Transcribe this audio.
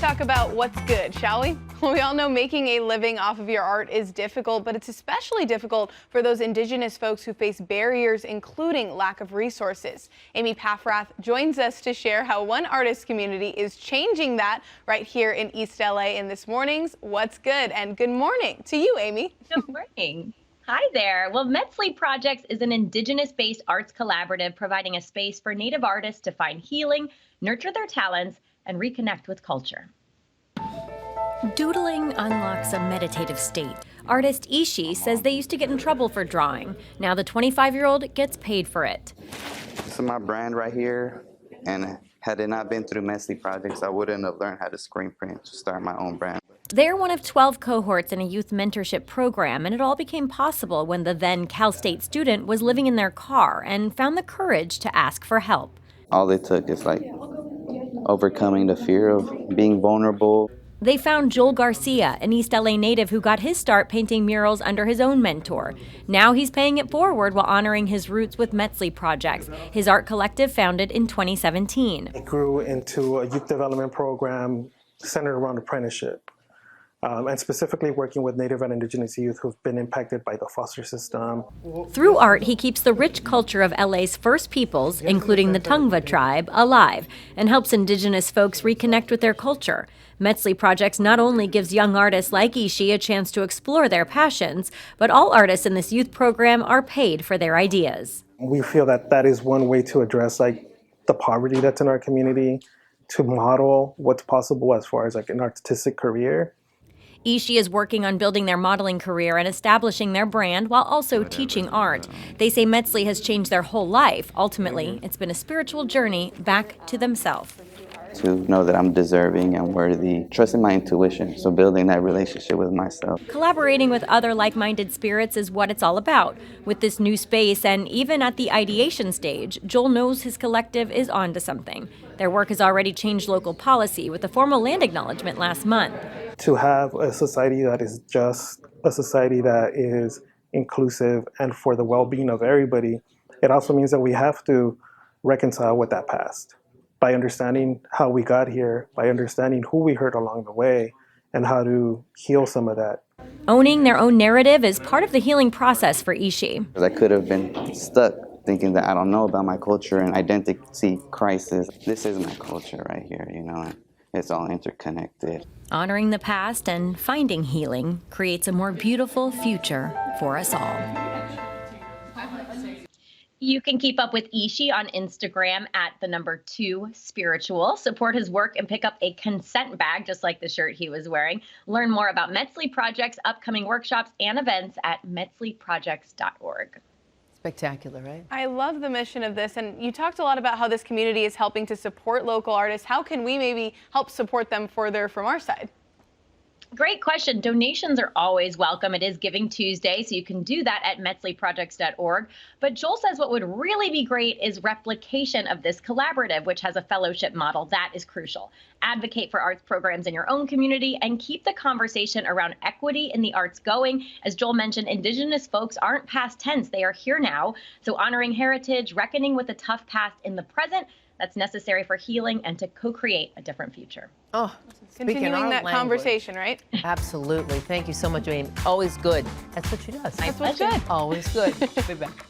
talk about what's good, shall we? We all know making a living off of your art is difficult, but it's especially difficult for those Indigenous folks who face barriers, including lack of resources. Amy Paffrath joins us to share how one artist community is changing that right here in East LA in this morning's What's Good. And good morning to you, Amy. Good morning. Hi there. Well, Meztli Projects is an Indigenous-based arts collaborative providing a space for Native artists to find healing, nurture their talents, and reconnect with culture. Doodling unlocks a meditative state. Artist Ishi says they used to get in trouble for drawing. Now the 25-year-old gets paid for it. This is my brand right here, and had it not been through Meztli Projects, I wouldn't have learned how to screen print to start my own brand. They're one of 12 cohorts in a youth mentorship program, and it all became possible when the then Cal State student was living in their car and found the courage to ask for help. All it took is overcoming the fear of being vulnerable. They found Joel Garcia, an East LA native who got his start painting murals under his own mentor. Now he's paying it forward while honoring his roots with Meztli Projects, his art collective founded in 2017. It grew into a youth development program centered around apprenticeship. And specifically working with Native and Indigenous youth who've been impacted by the foster system. Through art, he keeps the rich culture of LA's First Peoples, including the Tongva tribe, alive and helps Indigenous folks reconnect with their culture. Meztli Projects not only gives young artists like Ishi a chance to explore their passions, but all artists in this youth program are paid for their ideas. We feel that that is one way to address the poverty that's in our community, to model what's possible as far as an artistic career. Ishi is working on building their modeling career and establishing their brand while also teaching art. They say Meztli has changed their whole life. Ultimately, it's been a spiritual journey back to themselves. To know that I'm deserving and worthy, trusting my intuition, so building that relationship with myself. Collaborating with other like-minded spirits is what it's all about. With this new space and even at the ideation stage, Joel knows his collective is onto something. Their work has already changed local policy with a formal land acknowledgement last month. To have a society that is just, a society that is inclusive and for the well-being of everybody, it also means that we have to reconcile with that past. By understanding how we got here, by understanding who we hurt along the way, and how to heal some of that. Owning their own narrative is part of the healing process for Ishi. I could have been stuck thinking that I don't know about my culture and identity crisis. This is my culture right here, and it's all interconnected. Honoring the past and finding healing creates a more beautiful future for us all. You can keep up with Ishi on Instagram at @2spiritual. Support his work and pick up a consent bag, just like the shirt he was wearing. Learn more about Meztli Projects, upcoming workshops, and events at meztliprojects.org. Spectacular, right? I love the mission of this, and you talked a lot about how this community is helping to support local artists. How can we maybe help support them further from our side? Great question. Donations are always welcome. It is Giving Tuesday, so you can do that at meztliprojects.org. But Joel says what would really be great is replication of this collaborative, which has a fellowship model. That is crucial. Advocate for arts programs in your own community and keep the conversation around equity in the arts going. As Joel mentioned, Indigenous folks aren't past tense. They are here now. So honoring heritage, reckoning with the tough past in the present, that's necessary for healing and to co-create a different future. Oh, Continuing that conversation, right? Absolutely. Thank you so much, Amy. Always good. That's what she does. That's what's good. Always good. Be back.